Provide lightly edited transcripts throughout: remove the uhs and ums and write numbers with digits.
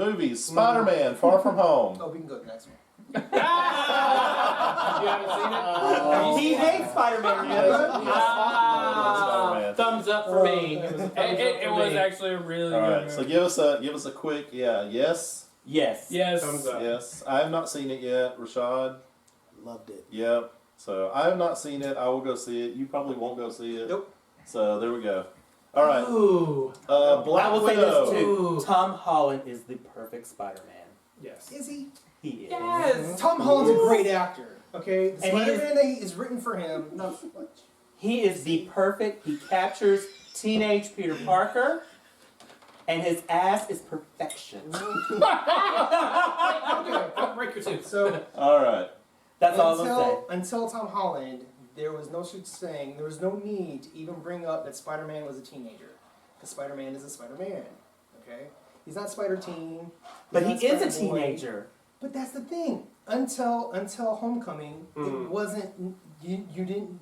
Movies. Spider-Man, Far From Home. Oh, we can go to the next one. You haven't seen it? He hates Spider-Man. Spider-Man. Thumbs up for me. It was actually a really All good right, movie. so give us a quick, yes, Yes. Yes. Thumbs up. yes. I have not seen it yet. Rashad, Loved it. yep. So I have not seen it. I will go see it. You probably won't go see it. Nope. So there we go. All right. Ooh. Black I will say Widow. this too. Ooh. Tom Holland is the perfect Spider-Man. Yes. Is he? He is. Yes. Tom Holland's a great actor. Okay, the And he Spider-Man that is written for him. Not so much. He is the perfect. He captures teenage Peter Parker, and his ass is perfection. Okay. Don't break your tooth. So All right. That's all I'm gonna say. until Tom Holland, there was no such thing. There was no need to even bring up that Spider-Man was a teenager, because Spider-Man is a Spider-Man. Okay, he's not Spider-Teen. But he he's is not a Spider-Boy. teenager. But that's the thing. Until Homecoming, it wasn't. You didn't.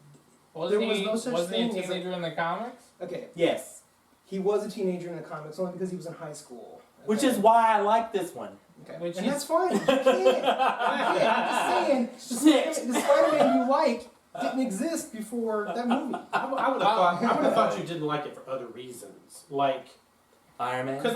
Wasn't There was he, no such wasn't he thing a as a- teenager in the comics? Okay, Yes. he was a teenager in the comics only because he was in high school. Which okay? is why I like this one. Okay. Which and is- that's fine. You can't. I'm just saying, the Spider-Man you like didn't exist before that movie. I would have thought you didn't like it for other reasons, like Iron Man. because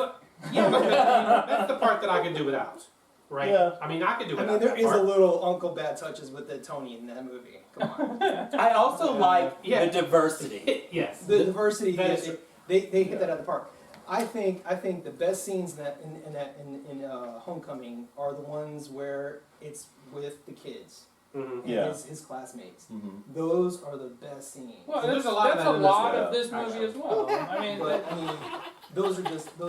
that's the part that I could do without, right? Yeah. I mean, I could do I without. mean, there that is part. a little Uncle Bad touches with the Tony in that movie. Come on. I also like Yeah. the diversity. Yes. The diversity, that yeah, is true. they hit that out of the park. I think the best scenes in Homecoming are the ones where it's with the kids Mhm. and Yeah. his classmates. Mm-hmm. Those are the best scenes. Well, So there's there's a lot of that's that a in this lot one. of this movie as well. I mean, But I mean, those are just the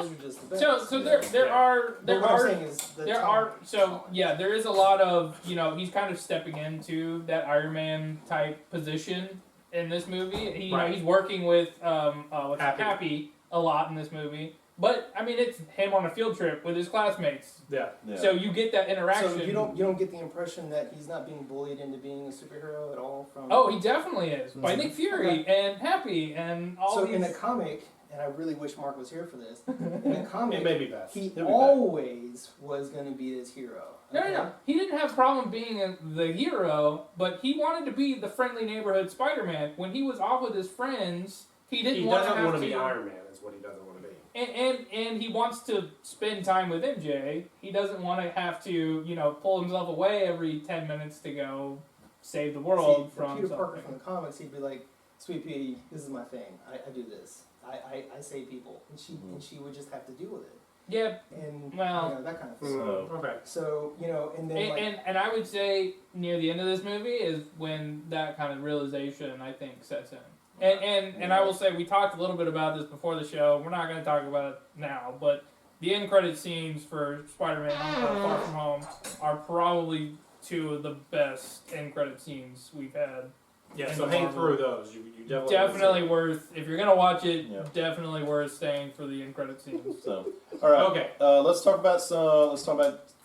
best. so there Yeah. are But there what I'm are saying is the there Tom- are so yeah there is a lot of he's kind of stepping into that Iron Man type position in this movie. He Right. he's working with Happy. Happy a lot in this movie. But I mean, it's him on a field trip with his classmates, Yeah. Yeah. so you get that interaction. So you don't get the impression that he's not being bullied into being a superhero at all from. Oh, he definitely is by Nick Fury and Happy and all So these. in the comic, and I really wish Mark was here for this. In the comic, It may be best. he He'll be back. always was going to be this hero. No. He didn't have a problem being the hero, but he wanted to be the friendly neighborhood Spider-Man. When he was off with his friends, he didn't He want doesn't to have want to be Iron Man. Is what he doesn't want to be. And he wants to spend time with MJ. He doesn't want to have to pull himself away every 10 minutes to go save the world See, from Peter something. Parker from the comics, he'd be like, "Sweet pea, this is my thing. I do this. I save people," and she would just have to deal with it, Yeah, and Well, that kind of thing. So- Okay. So and then like, and I would say near the end of this movie is when that kind of realization I think sets in. And I will say we talked a little bit about this before the show. We're not going to talk about it now, but the end credit scenes for Spider-Man Far From Home are probably two of the best end credit scenes we've had. Yeah. And So the hang Marvel. through those. You definitely. Definitely worth, if you're going to watch it, Yeah. definitely worth staying for the end credit scenes. So, all right. Okay. Let's talk about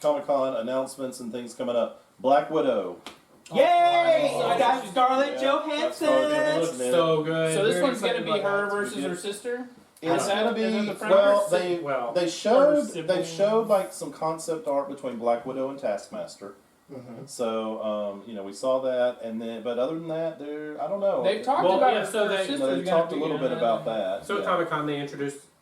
Comic-Con announcements and things coming up. Black Widow. Yay! Oh, It's got Scarlett Yeah, Johansson. got Scarlett It Johansson. looks so good. So this Very one's going to excited be about her that. versus her sister? It's Is that- gonna be is that the friend well. versus- They well. they Or showed sibling. like some concept art between Black Widow and Taskmaster. So we saw that, and then but other than that, I don't know. They've talked Well, about yeah, her so they- sister's They gonna talked a be little in bit it. about that. So at yeah. Comic Con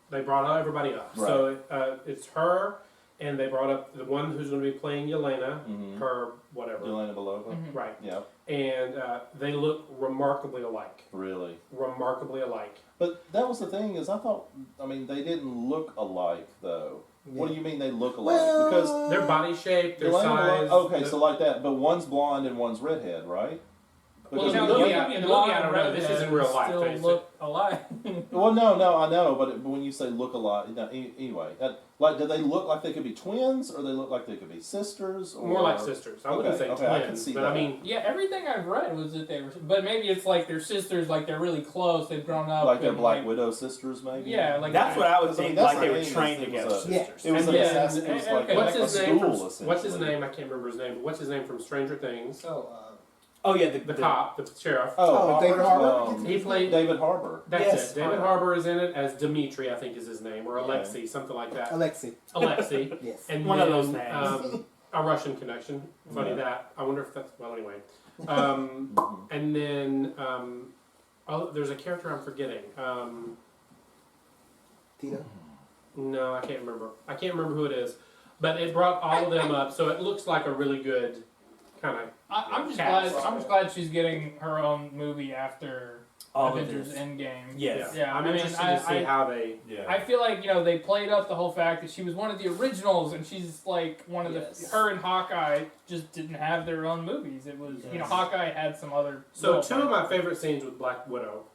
they brought everybody up. Right. So it's her, and they brought up the one who's going to be playing Yelena, Mhm. her whatever. Yelena Belova. Mhm. Right. Yeah, And they look remarkably alike. really. Remarkably alike. But that was the thing is I thought they didn't look alike though. What do you mean they look alike? Well, Because Their body shape, their Yelena size. okay, so like that, but one's blonde and one's redhead, right? Well, Because in no, the movie, you I- can in be the movie, I blonde don't know. This redhead isn't real and life, Still face it. look alike. well, no, I know, but when you say look alike, anyway, like, do they look like they could be twins, or they look like they could be sisters? Or, More like sisters. I wouldn't Okay, say okay, twins, I can see but that. I mean, Yeah, everything I've read was that they were, but maybe it's like they're sisters, like they're really close. They've grown up. like they're and, Black like, Widow sisters, maybe. Yeah, like That's what I would Because, I mean, think. that's Like they the were thing, trained is it together. was a- sisters. It was And an yeah, assassin. It was like okay. a what's his name? school, What's his essentially. name? I can't remember his name. But what's his name from Stranger Things? Oh, Oh yeah, the cop, the sheriff. Oh, David Harbour? He played. David Harbour. That's Yes, it. David Harbour is in it as Dimitri, I think is his name, or Yeah. Alexei, something like that. Alexei. Alexei. Yes. And One of those then, names. A Russian connection. Funny Yeah. that. I wonder if that's well. Anyway, Mhm. and then there's a character I'm forgetting. Tito. No, I can't remember. I can't remember who it is, but it brought all of them up, so it looks like a really good kind of. I'm just Cats. glad. I'm just glad she's getting her own movie after All of Avengers this. Endgame. Yes. Yeah, I'm I mean, interested to see how they. Yeah. I feel like they played up the whole fact that she was one of the originals, and she's like one of Yes. the. Her and Hawkeye just didn't have their own movies. It was Yes. Hawkeye had some other. So little two of my favorite scenes with Black Widow.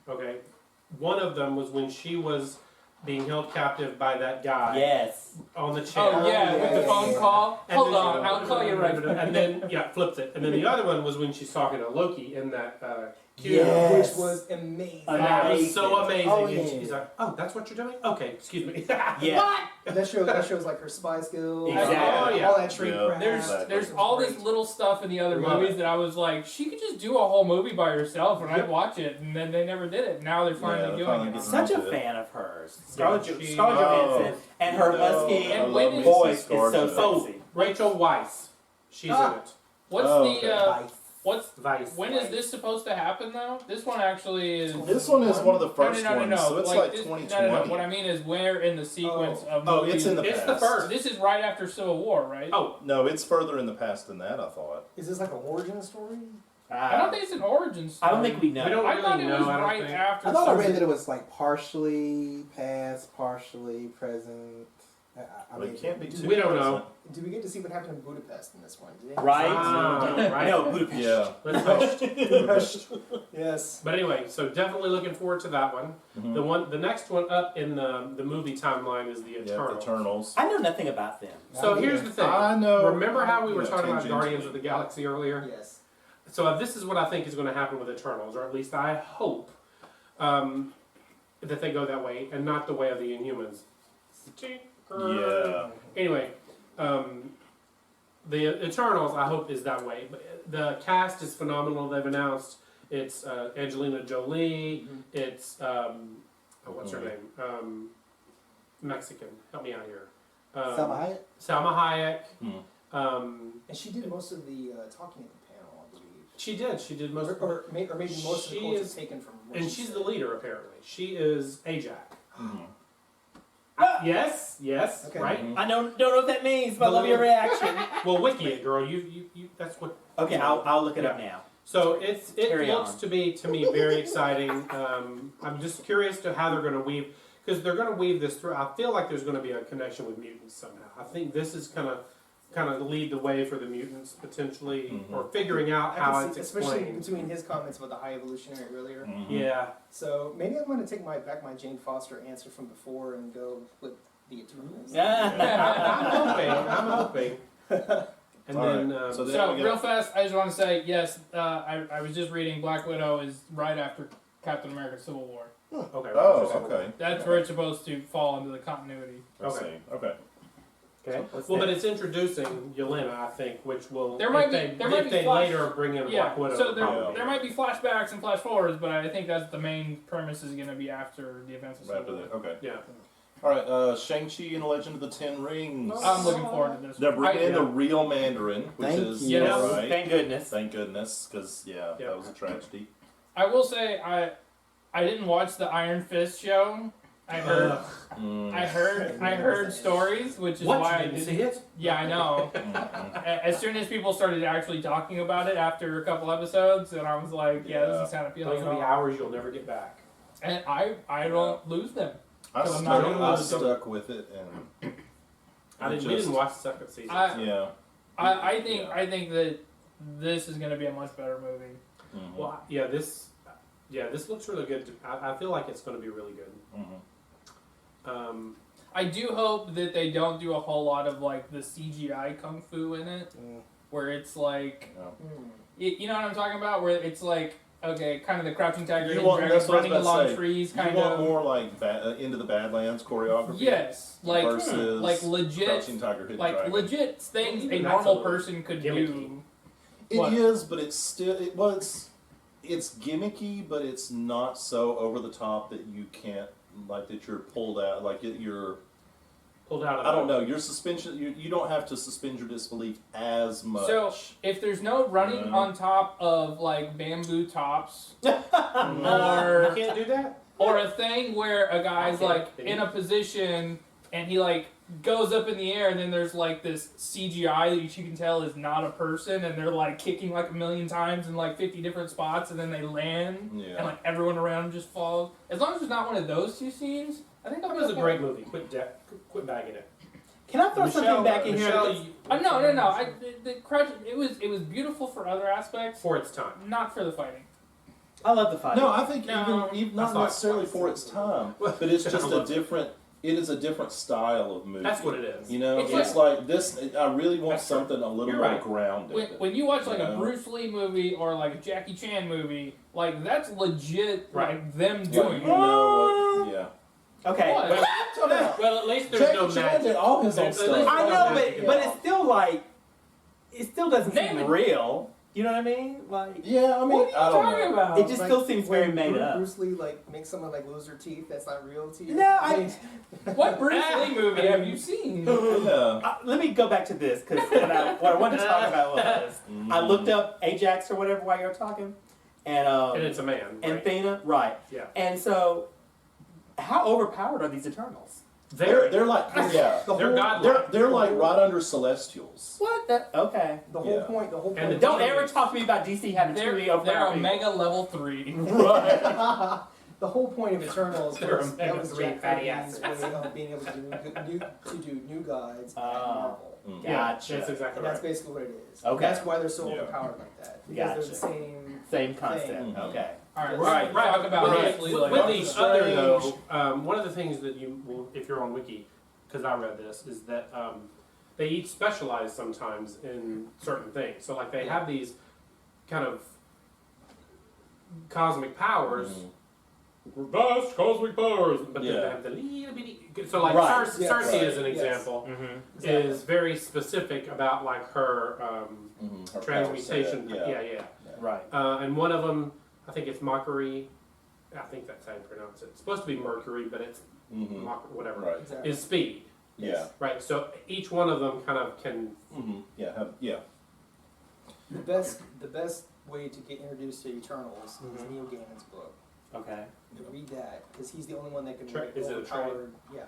Okay, one of them was when she was being held captive by that guy Yes. on the chair. Oh yeah, with the phone call. And Hold then- on, I'll call you right back. And then flipped it. And then the other one was when she's talking to Loki in that cube. Yes. Which was amazing. That was so Amazing. amazing. Oh, And yeah. she's like, "Oh, that's what you're doing? Okay, excuse me." Yeah. That shows like her spy skills. Exactly. Oh, yeah. All that street Yeah. crap. There's Exactly. there's all this little stuff in the other Love movies it. that I was like, she could just do a whole movie by herself, and Yep. I'd watch it, and then they never did it. Now they're Yeah, finally they're doing finally it. getting Such a into it. fan of hers. Yeah, Scarlett she- Johansson and her husky And when is- voice is so Scarlett. sexy. Rachel Weisz, she's in it. What's Oh, the okay. what's Weisz. when is this supposed to happen though? This one actually is. This one is one of the first no, ones, so it's like this, 2020. No. What I mean is where in the sequence of Oh, movies. it's in the It's past. the first. This is right after Civil War, right? Oh, No, it's further in the past than that, I thought. Is this like an origin story? I don't think it's an origin story. I don't think we know. We don't- I thought it really was know, I don't right think. after. I thought I Civil read that it was like partially past, partially present. I Well, mean, it can't be too. We don't know. Do we get to see what happened in Budapest in this one? Did Right? Right. No, Budapest. Yeah. let's go. Yes. But anyway, so definitely looking forward to that one. Mhm. The next one up in the movie timeline is the Yeah, Eternals. Eternals. I know nothing about them. So here's the thing. I know. Remember how we were Yeah, talking about tangentially. Guardians of the Galaxy earlier? Yes. So this is what I think is going to happen with Eternals, or at least I hope that they go that way and not the way of the Inhumans. Yeah. Anyway, the Eternals I hope is that way. But the cast is phenomenal. They've announced it's Angelina Jolie. Mhm. It's what's her name? Mexican. Help me out here. Salma Hayek? Salma Hayek. Hmm. And she did most of the talking at the panel, I believe. She did. She did most. Or maybe most of the She quotes is- is taken from. what And she she's said. the leader apparently. She is Ajax. Mhm. Yes. Okay. Right. Mhm. I don't know what that means, but I love your reaction. Well, wiki it, girl. You. That's what. Okay, I'll look it up now. So it Carry looks on. to me very exciting. I'm just curious to how they're going to weave, because they're going to weave this through. I feel like there's going to be a connection with mutants somehow. I think this is kind of lead the way for the mutants potentially, Mhm. or figuring out I how can it's see, especially explained. between his comments about the high evolutionary earlier. Mhm. Yeah. So maybe I'm going to take back my Jane Foster answer from before and go with the Eternals. I'm hoping. And All then right. So then So we real got, fast, I just want to say yes. I was just reading Black Widow is right after Captain America: Civil War. okay. oh, okay. That's where it's supposed to fall into the continuity. I Okay. see. Okay. Okay. What's Well, but next? it's introducing Yelena, I think, which will There might if be- they, there might if be they flash- later bring in Yeah. Black Widow. So there, probably. there might be flashbacks and flash forwards, but I think that's the main premise is going to be after the events of Right after Civil War. that. Okay. Yeah. All right. Shang-Chi and the Legend of the Ten Rings. I'm looking forward to this. They're one. bringing in yeah. the real Mandarin, which Thank is you. Yes. right. Thank goodness. Thank goodness, because Yeah. that was a tragedy. I will say I didn't watch the Iron Fist show. I heard Mm. I heard stories, which is What? why You I didn't didn't. see it? Yeah, I know. As soon as people started actually talking about it after a couple episodes, and I was like, yeah, this doesn't sound appealing Those at will be all. hours you'll never get back. And I don't lose them. I So I'm not stuck, gonna I lose them. stuck with it, and We didn't watch the second season. yeah. I think that this is going to be a much better movie. Mhm. Well, this looks really good. I feel like it's going to be really good. Mhm. I do hope that they don't do a whole lot of like the CGI kung fu in it, where it's like, Hmm. you know what I'm talking about, where it's like, okay, kind of the Crouching Tiger, You Hidden want- Dragon that's what I was running about to along say. trees, You kind want of. more like Into the Badlands choreography? Yes, like versus legit, Crouching Tiger, Hidden like Dragon. legit things a That's normal a person could gimmicky. do. It What? is, but it's still it's gimmicky, but it's not so over the top that you can't like that you're pulled out like you're. Pulled out of I don't know. Your suspension. You don't have to suspend your disbelief as much. So if there's no running Yeah. on top of like bamboo tops, You or can't do that? or a thing where a guy's Okay. like in a position and he like goes up in the air and then there's like this CGI that you can tell is not a person and they're like kicking like a million times in like 50 different spots and then they land Yeah. and like everyone around just falls. As long as there's not one of those two scenes, I think That that was a great movie. Quit bagging it. Can I throw something back in Michelle, here? No. The Crouch. It was beautiful for other aspects, For its time. not for the fighting. I love the fight. No, I think No. even not I thought- necessarily for its time, but it's just a different. It is a different style of movie. That's what it is. You know, It's it's like this. I really want That's true. something a little You're more right. grounded. When you watch like You a know? Bruce Lee movie or like a Jackie Chan movie, like that's legit. Right. Like them Like, doing you it. know what? Yeah. Okay. What? Well, at least there's Jackie no Chan magic. did all his own At stuff. least- I know, Yeah. but it's still like, it still doesn't Name seem it. real. You know what I mean? Like, Yeah, I mean, What are I you don't talking know. about? it just still seems very when made up. Bruce Lee like makes someone like lose their teeth. That's not real teeth. No, What Bruce Lee movie have you seen? Yeah. Let me go back to this because what I wanted to talk about was I looked up Ajax or whatever while you were talking, and And it's a man. and Right? Athena, right? Yeah. And so, how overpowered are these Eternals? They're like yeah. They're godlike. They're like right under Celestials. What? Okay. The whole Yeah. point. The whole And point. Don't ever talk to me about DC having They're, truly they're overpowered people. Omega level 3. Right. The whole point of Eternals They're was Omega that was 3 Jack fatty Kirby's way of being able to do new gods at Oh. Marvel. Mm. Yeah, Gotcha. that's exactly And that's right. basically what it is. Okay. That's why they're so Yeah. overpowered like that. Because they're the Gotcha. same. Same concept. Thing. Okay. Alright, Right, we're talk about With, Bruce Lee with, later. with the Doctor other though, Strange. one of the things that you will, if you're on Wiki, because I read this, is that they each specialize sometimes in certain things. So like they have these kind of cosmic powers. Vast cosmic powers, but then they Yeah. have the little bitty. So like Right. Cersei, Yes. Cersei Right. as an Yes. example, Mm-hmm. is very specific about like her Mhm. Her transmutation. power set, Yeah. Right. And one of them, I think it's Mockery. I think that's how you pronounce it. It's supposed to be Mercury, but it's Mm-hmm. whatever. Right. Exactly. Is speed, Yeah. right? So each one of them kind of can. Mm-hmm. Yeah. Yeah. The best way to get introduced to Eternals is Mhm. Neil Gaiman's book. Okay. To read that because he's the only one that can Tra- write is it a trade? overpowered. Yeah,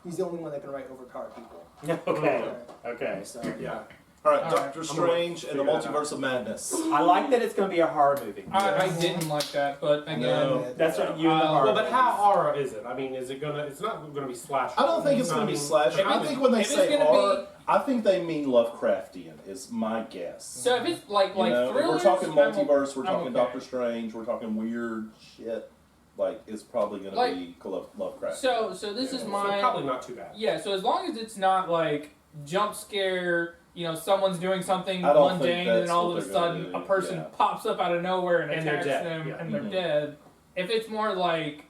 he's the only one that can write overpowered people. Okay. Okay. So Yeah. All right. All right. Doctor I'm gonna Strange and the figure that Multiverse of Madness. I like that it's going to be a horror movie. I didn't like that, but again, No. That's what you and the horror. Well, but how movies. horror is it? I mean, is it gonna? It's not gonna be slasher. I don't think it's going to be slasher. I think when they if it's say gonna horror, I think they mean Lovecraftian. Is my guess. so if it's like You know, if we're thrillers, talking I'm multiverse, we're I'm talking okay. Doctor Strange, we're talking weird shit. Like it's probably going to Like- be Lovecraft. So this is So my probably not too bad. yeah. So as long as it's not like jump scare, someone's doing something I don't think mundane, and then that's all what of a they're gonna sudden do, a person yeah. pops up out of nowhere and, And they're attacks dead, them, yeah. and they're Mhm. dead. If it's more like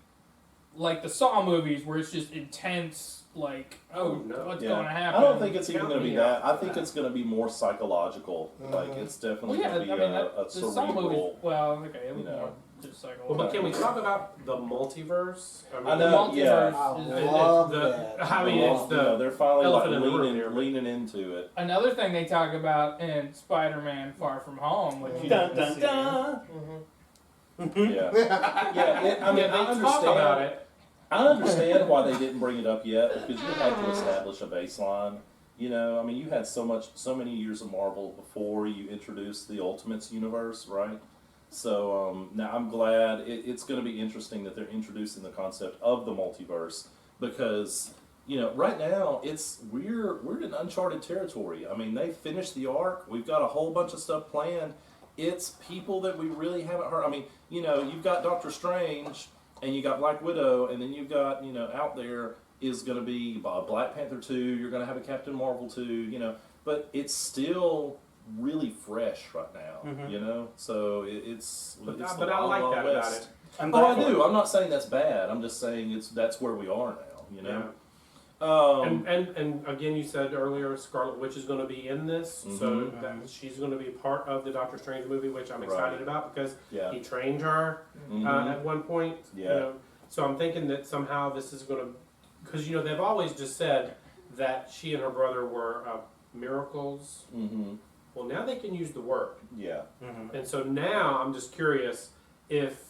the Saw movies where it's just intense, like Oh, no. what's Yeah. going to happen? I don't think it's even Count going to be me that. out. I think it's going to be more psychological. Like Mhm. it's Well, definitely yeah, going to be the a Saw movies. cerebral. Well, okay, it was you know. more just Well, psychological. but can we talk about the multiverse? I The know, yeah. multiverse is- I love the- that. I mean, it's You know, the they're finally like elephant in the room leaning, here. leaning into it. Another thing they talk about in Spider-Man: Far From Home, which you Dun didn't dun see. dun. Yeah, yeah. I mean, yeah, they I talk understand. about it. I understand why they didn't bring it up yet because you had to establish a baseline. You know, I mean, you had so many years of Marvel before you introduced the Ultimates universe, right? So now I'm glad it's going to be interesting that they're introducing the concept of the multiverse because right now we're in uncharted territory. I mean, they finished the arc. We've got a whole bunch of stuff planned. It's people that we really haven't heard. I mean, you've got Doctor Strange. And you got Black Widow, and then you've got, out there is going to be Black Panther 2, you're going to have a Captain Marvel 2, but it's still really fresh right now, Mhm. So it's But the I Wild like Wild that about West. it. I'm Oh, glad I for do. it. I'm not saying that's bad. I'm just saying that's where we are now, Yeah. And again, you said earlier Scarlet Witch is going to be in this, so Mhm. that she's going to be part of the Doctor Strange movie, which I'm Right. excited about because Yeah. he trained her Mhm. at one point. Yeah. You know, so I'm thinking that somehow this is going to, because you know they've always just said that she and her brother were miracles. Mhm. Well, now they can use the word, Yeah. and so now I'm just curious if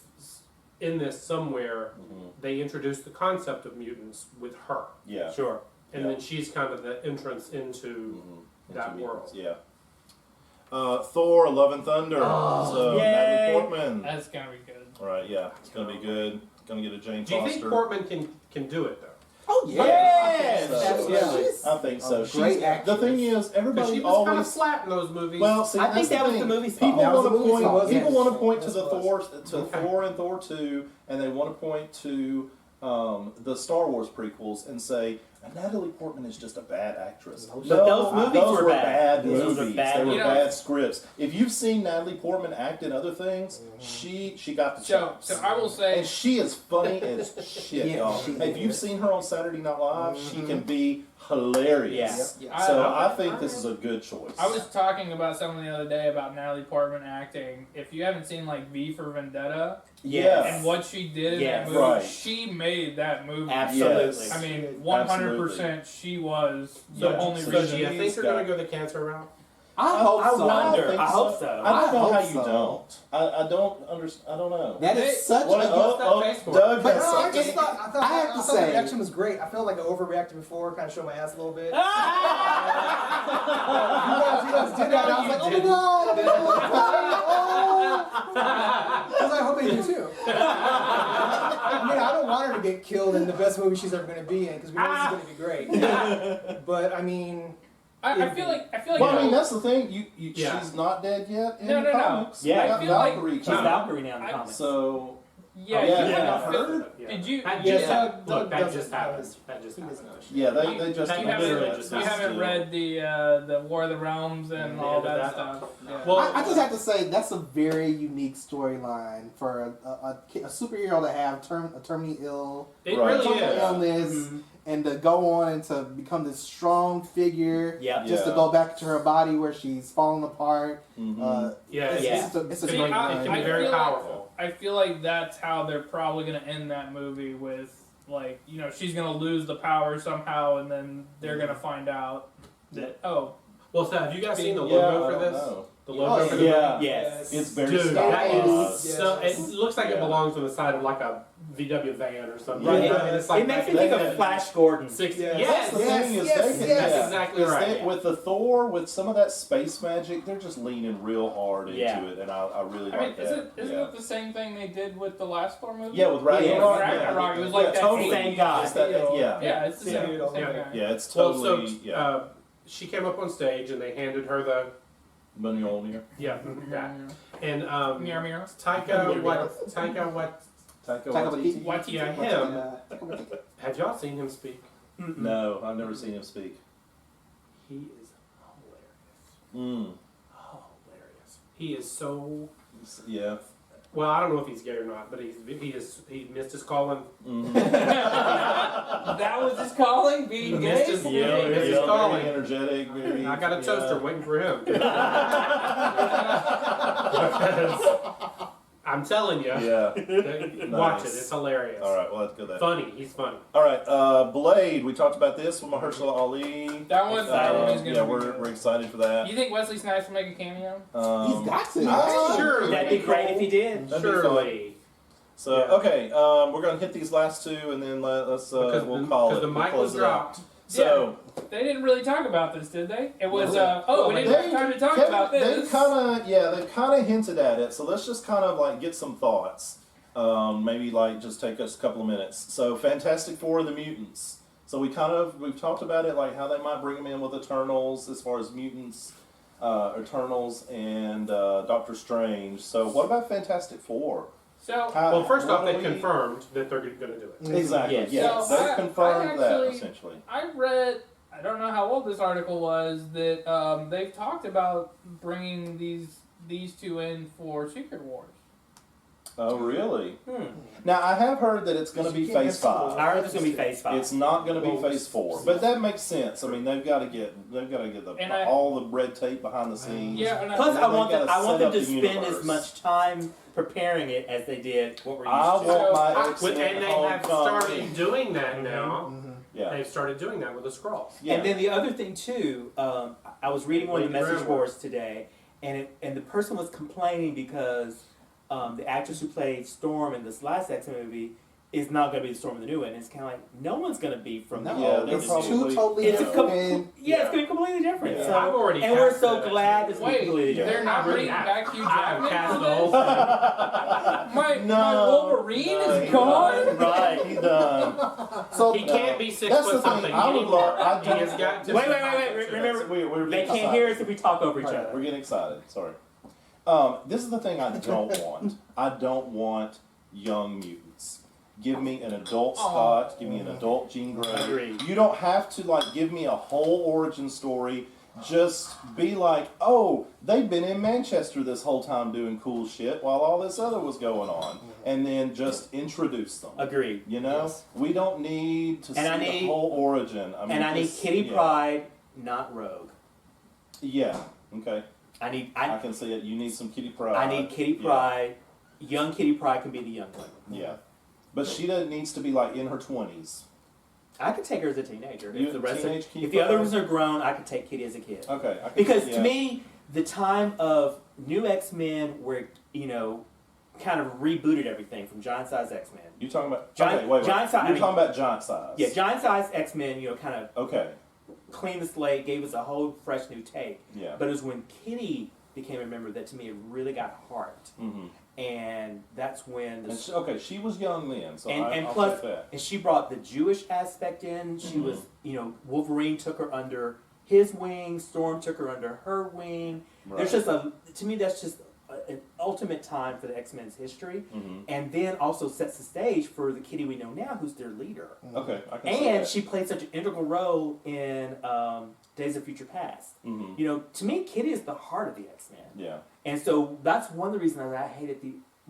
in this somewhere Mhm. they introduce the concept of mutants with her, Yeah. Sure. and Yeah. then she's kind of the entrance into Mhm. that Into world. mutants, Yeah. Thor: Love and Thunder. Oh, so yay. Natalie Portman. That's gonna be good. Right. Yeah. It's gonna be good. Gonna get a Jane Do you Foster. think Portman can do it though? Oh Yes! absolutely. I think so. A She's, great the actress. thing is, Because everybody she was kind of always. flat in those movies. Well, see, I think that's that the was thing. the movie spot. People That was want the to movie point. spot, People yes. want to point to Yes, the it was. Thor, Okay. Thor and Thor 2, and they want to point to the Star Wars prequels and say Natalie Portman is just a bad actress. But those movies those were bad. movies. Those were bad They were movies. bad scripts. If you've seen Natalie Portman act in other things, she got the So, chops. so I will say, And she is funny as shit, Yeah, y'all. she If you've is. seen her on Saturday Night Live, she can be hilarious. Yep. I- So I- I think this is a good choice. I was talking about something the other day about Natalie Portman acting. If you haven't seen like V for Vendetta Yes. and what she did in Yes. that movie, Right. she made that movie. Absolutely. Yes. I mean, 100% she was the Yeah. only So So do reason. you think She's they're going got- to go the cancer route? I hope I so. wonder. I hope so. I don't know I how hope you so. don't. I don't understand. I don't know. That They- is such What- a What's that face for? Doug But has no, I something. just thought, I I have to thought say- the reaction was great. I felt like I overreacted before, kind of showed my ass a little bit. You guys did that, and I was like, oh my god! Because I hope they do too. I mean, I don't want her to get killed in the best movie she's ever going to be in, because we know this is going to be great. But I mean, I feel like Well, I mean, that's the thing. Yeah. She's not dead yet in No, the no, no. comics. Yeah. We got I feel like Valkyrie She's coming. Valkyrie now in the I- comics. So yeah. yeah, you yeah, haven't- I've heard. Yeah. Did you? That you- just happened. Doug Look, that doesn't just know happened. his- That just he doesn't happened. know. Yeah, they just you literally haven't, just you happened. haven't read the War of the Realms and The all end of that that? stuff. Yeah. Well, I just have to say that's a very unique storyline for a superhero to have a terminally ill It Right. really terminal is. illness Mhm. and to go on and to become this strong figure Yeah. just to Yeah. go back to her body where she's falling apart. Mhm. Yeah, It's, Yeah. it's a See, great I- it line. can be I very feel like- powerful. I feel like that's how they're probably gonna end that movie with, like, you know, she's gonna lose the power somehow, and then they're gonna find out that Well, so have you guys seen the Yeah, logo I for don't this? know. The logo Oh, for the Yeah. movie? Yes. It's very Dude, that stylized. is so. Yes. It looks like it Yeah. belongs on the side of like a VW van or something. Right. I mean, it's like It makes back me in think the of Flash Gordon. 60s. Yes. Yes, That's the thing is yes, they can, yes. That's exactly is right. they- with the Thor, with some of that space magic, they're just leaning real hard into Yeah. it, and I really I mean, like isn't that. isn't yeah. it the same thing they did with the last Thor movie? Yeah, with Ragnarok. Ragnarok, it was like that totally. same guy. It's that, yeah. Yeah, it's the Yeah. same, Yeah. same guy. Yeah, it's Well, totally so yeah. she came up on stage and they handed her the Mjolnir. that and Mirror, mirror. Taika what Taika Taika Waititi. what yeah him. Have y'all seen him speak? No, I've never seen him speak. He is hilarious. Mm. Hilarious. He is so Yeah. well. I don't know if he's gay or not, but he missed his calling. Mm. That was his calling, being Missed gay? his, Yeah, he missed his very calling. energetic. Very, I got a toaster yeah. waiting for him. Because I'm telling you, Yeah. watch it. Nice. It's hilarious. All right, we'll have to go there. Funny. He's funny. All right, Blade. We talked about this with Mahershala Ali. That one is gonna Yeah, be we're good. excited for that. You think Wesley Snipes will make a cameo? He's got to. Sure. That'd be great if he did. That'd be Surely. So Yeah. okay, we're gonna hit these last two, and then let's Because we'll call it. the We'll mic close was it out. dropped. So They didn't really talk about this, did they? It was, Well, we didn't have time to talk about this. They kind of hinted at it. So let's just kind of like get some thoughts. Maybe like just take us a couple of minutes. So Fantastic Four, the mutants. So we've talked about it, like how they might bring them in with Eternals as far as mutants, Eternals and Doctor Strange. So what about Fantastic Four? So, Well, first off, what they do we- confirmed that they're going to do it. Exactly. Yes. Yes, So they I confirmed that actually- essentially. I read, I don't know how old this article was, that they've talked about bringing these two in for Secret Wars. Oh, really? Hmm. Now I have heard that it's going to be You can't Phase have some- 5. I heard it's gonna be Phase 5. It's not going to be Well, Phase 4, but that makes sense. I mean, they've got to get And I- all the red tape behind the scenes. Yeah, and Plus, And I they want them. gotta I want set them up to the spend universe. as much time preparing it as they did what we're used I to. want my and X-Men they have Homecoming. started doing that now. Mhm. Yeah, They've started doing that with the Skrulls. yeah. And then the other thing too, I was reading one of the Lady message Grandma. boards today, and the person was complaining because the actress who played Storm in this last X-Men movie is not going to be the Storm in the new one. And it's kind of like no one's going to be from the No, Yeah, old they're to the probably- new. two totally It's a different. yeah, it's going to be completely different. Yeah. So, I've already and we're cast so that, glad it's Wait, completely Yeah. they're different. not I really bringing have. back Hugh I've Jackman cast for the whole this? thing. My Wolverine is gone? Right. He's done. So He can't be 6 That's foot the thing, something I would anymore. love- I He don't- has got to Wait. Remember, We're they getting can't hear us excited. if we talk over each Right. other. We're getting excited. Sorry. This is the thing I don't want. I don't want young mutants. Give me an adult Scott. Give me an adult Jean Grey. Agreed. You don't have to like give me a whole origin story. Just be like, oh, they've been in Manchester this whole time doing cool shit while all this other was going on, and then just introduce them. Agreed. You know, Yes. we don't need to And I see need- the whole origin. I mean, And I need this- Kitty yeah. Pryde, not Rogue. Yeah. Okay. I I can see it. You need some Kitty Pryde. I need Kitty Yeah. Pryde. Young Kitty Pryde can be the young one. Yeah. But she doesn't needs to be like in her 20s. I could take her as a teenager. You- If the rest teenage of, Kitty if the other Pryde? ones are grown, I could take Kitty as a kid. Okay. I can, Because yeah. to me, the time of New X-Men where, kind of rebooted everything from Giant Size X-Men. You talking about Giant- okay, wait. giant size- You're I mean- talking about giant size. Yeah, Giant Size X-Men, kind of Okay. cleaned the slate, gave us a whole fresh new take. Yeah. But it was when Kitty became a member that to me it really got heart. Mm-hmm. And that's when And okay, she was young then, so and I'll plus, take that. and she brought the Jewish aspect in. She Mhm. was, Wolverine took her under his wing. Storm took her under her wing. Right. There's just to me, that's just an ultimate time for the X-Men's history, Mm-hmm. and then also sets the stage for the Kitty we know now, who's their leader. Okay, I can see And that. she played such an integral role in Days of Future Past. Mm-hmm. To me, Kitty is the heart of the X-Men. Yeah. And so that's one of the reasons that I hated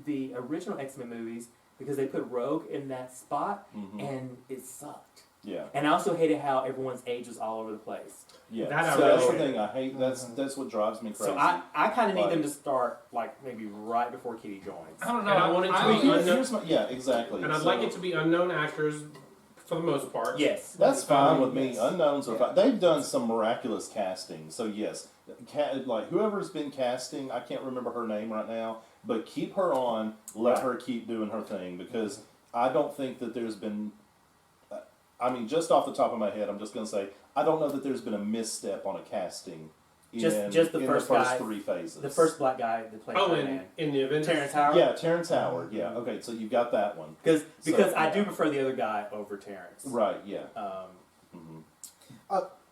the original X-Men movies, because they put Rogue in that spot Mm-hmm. and it sucked. Yeah. And I also hated how everyone's age was all over the place. Yeah. That I so that's the really- thing I hate. That's what drives me crazy. So I kind of need them Like- to start like maybe right before Kitty joins. I don't know. And I want it to I mean, be here's my, yeah, exactly. And I'd So like it to be unknown actors for the most part. Yes. That's fine with me. Yes. Unknowns are Yeah. fine. They've done some miraculous casting, so yes, like whoever's been casting, I can't remember her name right now, but keep her on. Let Right. her keep doing her thing because I don't think that there's been. I mean, just off the top of my head, I'm just going to say I don't know that there's been a misstep on a casting. Just the in first the first guy- three phases. The first black guy that played Oh, Spider-Man. in the Avengers. Terrence Howard. Yeah, Terrence Howard. Yeah. Okay, so you've got that one. Because So, I do yeah. prefer the other guy over Terrence. Right. Yeah. Um, hmm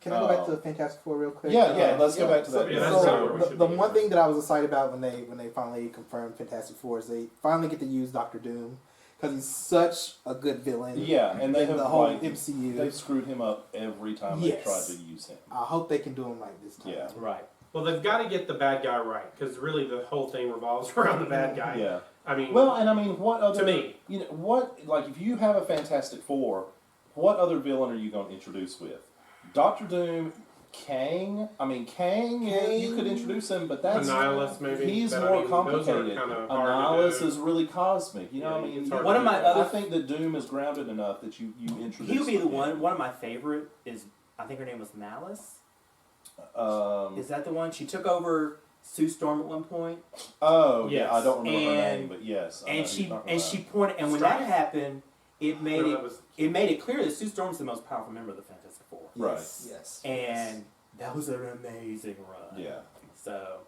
Can I go back to Fantastic Four real quick? Yeah. Let's go back to So, that. Yeah, that's so probably where we the, should the be. one thing that I was excited about when they finally confirmed Fantastic Four is they finally get to use Doctor Doom because he's such a good villain. Yeah, and they in have the whole like, MCU. they've screwed him up every time Yes. they tried to use him. I hope they can do him like this time. Yeah. right. Well, they've got to get the bad guy right because really the whole thing revolves around the bad guy. Yeah. I mean, Well, and I mean, what other? To me. you know, what like if you have a Fantastic Four, what other villain are you going to introduce with? Doctor Doom, Kang. I mean, Kang. You could introduce him, but that's Annihilus maybe. He's but, I more mean, those are complicated. kinda hard to Annihilus do. is really cosmic. You know, Yeah, I mean, it's hard One of my I other- think that Doom is grounded enough that you introduce. He would be the him. one. One of my favorite is, I think her name was Malice. Um, Is that the one? She took over Sue Storm at one point. oh Yes. yeah, I don't remember her And- name, but yes. I know And who she you're talking and about. she pointed, and when that happened, it made No, it that was- it made it clear that Sue Storm's the most powerful member of the Fantastic Four, Right. Yes. and that was an amazing run. Yeah. So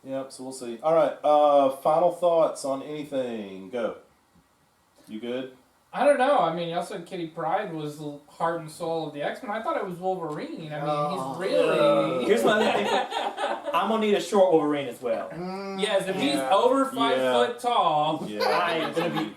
Yep, so we'll see. All right, final thoughts on anything. Go. You good? I don't know. I mean, y'all said Kitty Pryde was the heart and soul of the X-Men. I thought it was Wolverine. I mean, Oh. he's really. here's my other thing. I'm gonna need a short Wolverine as well. Yes, if he's Yeah. over 5 Yeah. foot tall. Yeah. I am gonna be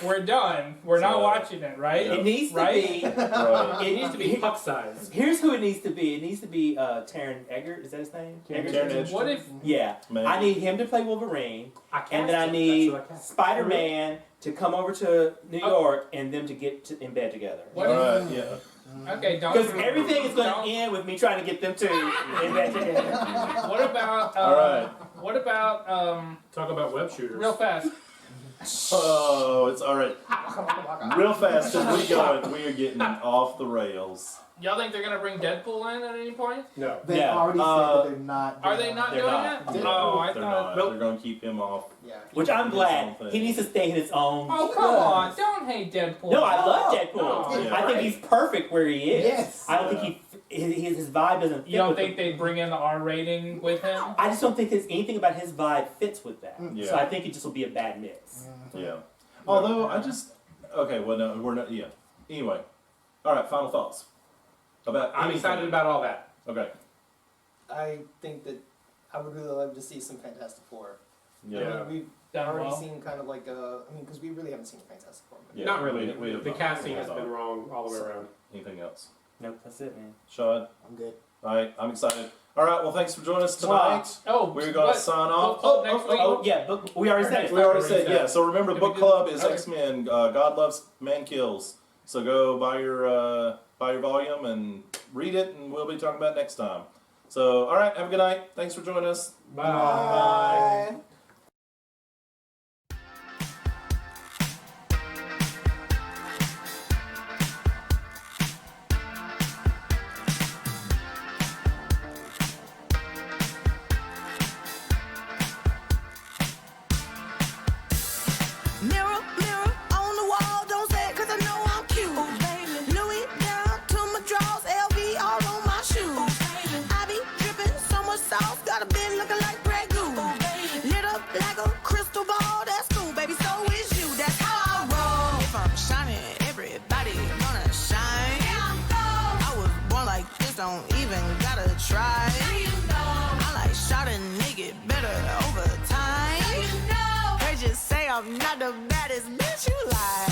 we're done. We're not So- watching it, right? Yeah. It needs to Right? be. Right. It needs to be puck size. Here's who it needs to be. It needs to be Taron Egerton. Is that his name? Taron Egerton? What if Yeah. Man. I need him to play Wolverine, I cast and then I it. need That's what I cast. Spider-Man to come over to New York and them to get in bed together. What All if- right, yeah. Okay, don't. Because everything is going don't- to end with me trying to get them two in bed together. What about? All right. What about Talk about web shooters. real fast? Oh, it's all right. Real fast, as we going, we are getting off the rails. Y'all think they're gonna bring Deadpool in at any point? No. They Yeah. already said that they're not. Are they not They're doing not. that? Yeah, Oh, I they're thought. not. They're going to keep him off. Yeah. Which I'm His glad. own thing. He needs to stay in his own. Oh come on! Don't hate Deadpool. No, I love No. Deadpool. Yeah. I think he's perfect where he is. Yes. I don't think his vibe doesn't fit. You don't with think the- they'd bring in the R rating with him? I just don't think there's anything about his vibe fits with that. Yeah. So I think it just will be a bad mix. Yeah. Although I just okay, well no, we're not. Yeah. Anyway, all right. Final thoughts about. I'm anything. excited about all that. Okay. I think that I would really love to see some Fantastic Four. Yeah. I mean, we've Done already well. seen kind of like because we really haven't seen Fantastic Four. But Yeah, Not really. we have The not. casting We has have been not. wrong all the way around. Anything else? Nope, that's it, man. Sean. I'm good. All right. I'm excited. All right. Well, thanks for joining us tonight. Oh, We're going what? to sign off. Oh, next week. Oh yeah, book. We already said it. We already said yeah. So remember, the Did we book do- club is okay. X-Men. God Loves, Man Kills. So go buy your volume and read it, and we'll be talking about it next time. So all right. Have a good night. Thanks for joining us. Bye. Bye. Mirror, mirror on the wall, don't say it 'cause I know I'm cute. Ooh, baby. Louis down to my drawers, LV all on my shoes. Ooh, I be dripping so much sauce, got a bed looking like Grey Goose. Lit up like a crystal ball, that's cool, baby, so is you. That's how I roll. If I'm shining, everybody gonna shine. I was born like this, don't even gotta try. I like shot a nigga better over time. Heard you say I'm not the baddest bitch you like.